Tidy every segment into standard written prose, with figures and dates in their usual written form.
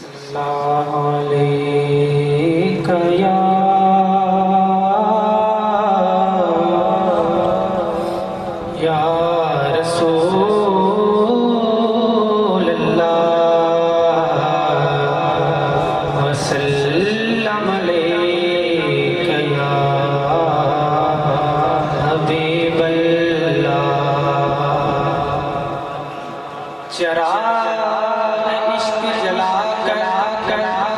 सल्लल्लाहु अलैका या रसूल अल्लाह वसल्लम अलैका या हबीब अल्लाह। चिराग इश्क जला कर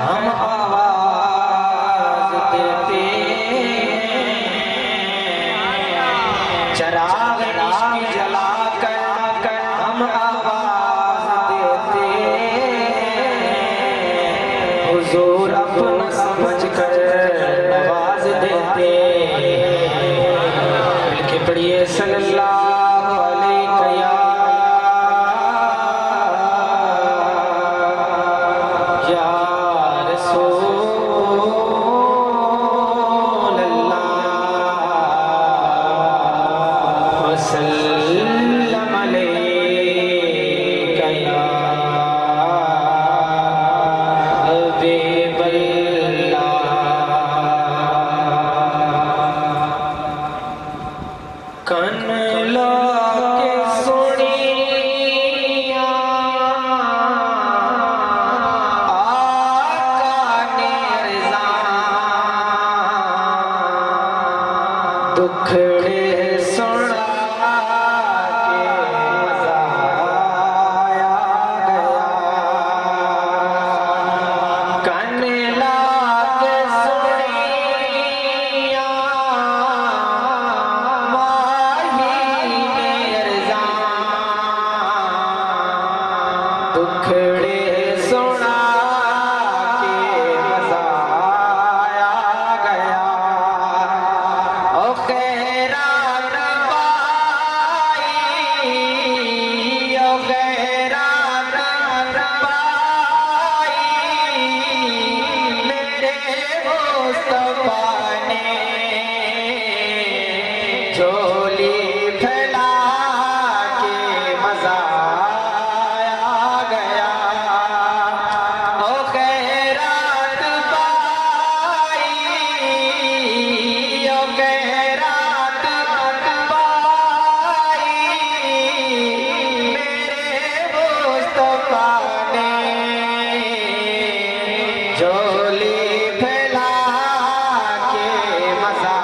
हम आवाज देते, चिराग इश्क जला कर हम आवाज देते, हुजूर अपना समझ कर नवाज देते। मिलके पढ़िए सल्लल्लाहु अलैहि या रसूल अल्लाह वसल्लम अलैका या हबीब अल्लाह। कन लाके सुनिया दुखड़े सुना के मजा आया गया, कन लाके सुनिया माही मिर्ज़ा, दुखड़े सुना के मजा आया गया। ओ खैरात पाई, ओ खैरात पाई, मेरे मुस्तफा ने झोली फैला के मजा आया गया। ओ खैरात पाई, ओ खैरात पाई, मेरे मुस्तफा ने झोली फैला के मजा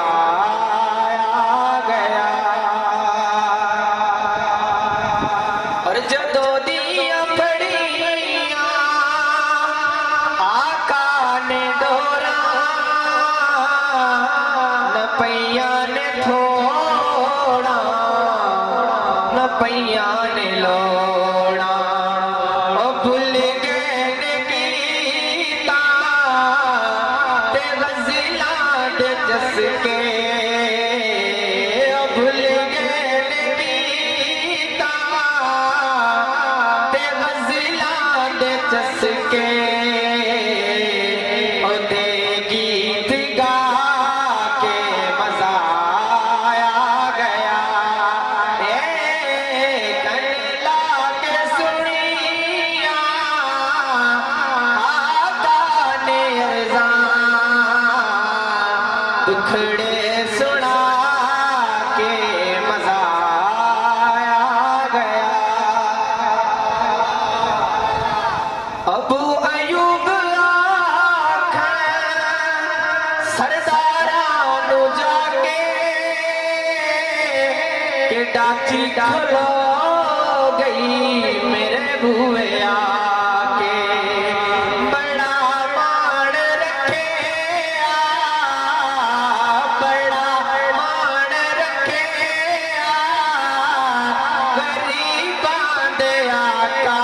आया गया। और जदो दिया पड़िया आका ने डोरा, न पैया ने थोड़ा, न पैया ने लोड़ा, ओ भूल गए ने गीता ते गज़ला दे जसके, ओ भूल गए ने गीता ते गज़ला दे जसके, ओ दे गीत गा के मजा आया गया। ए कन लाके सुनिया आका ने अर्ज़ा, दुखड़े सुना के मजा आया गया। अबू अयूब आखे सरदारा नु जाके के डाची खलो गई मेरे बूहे आके, बड़ा मान रखे बड़ा मान रखे गरीबां दे आका,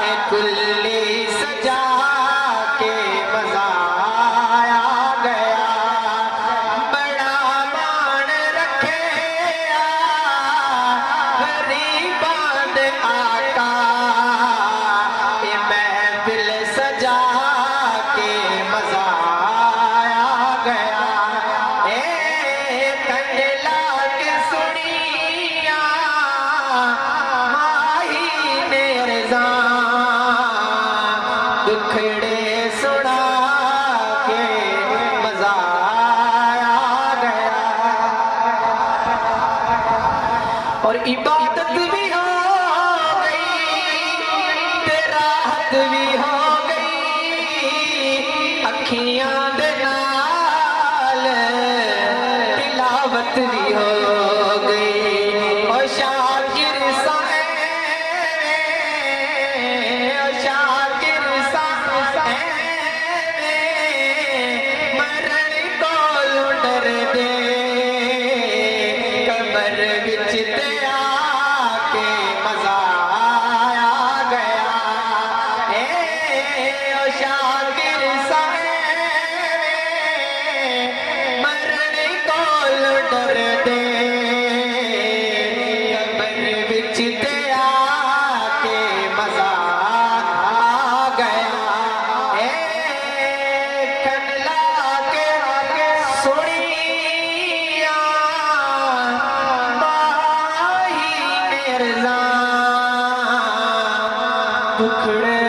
ए कुल्ली सजा के मजा आया गया। बड़ा मान रखे गरीबां दे आका, दुखड़े सुना के मजा आ गया। और इबादत भी हो गई, तेरा हद भी हो गई, अखियां दे नाल तिलावत भी हो गई। और शाकिर साए, और शाकिर साए मरण कोलों डर दे, कबर विच ते आके मजा आ गया। ओ शाकिर साए मरण कोलों डर दे, कबर विच ते आके मजा आ गया। कन ला के सुनिया माही मिर्जा, दुखड़े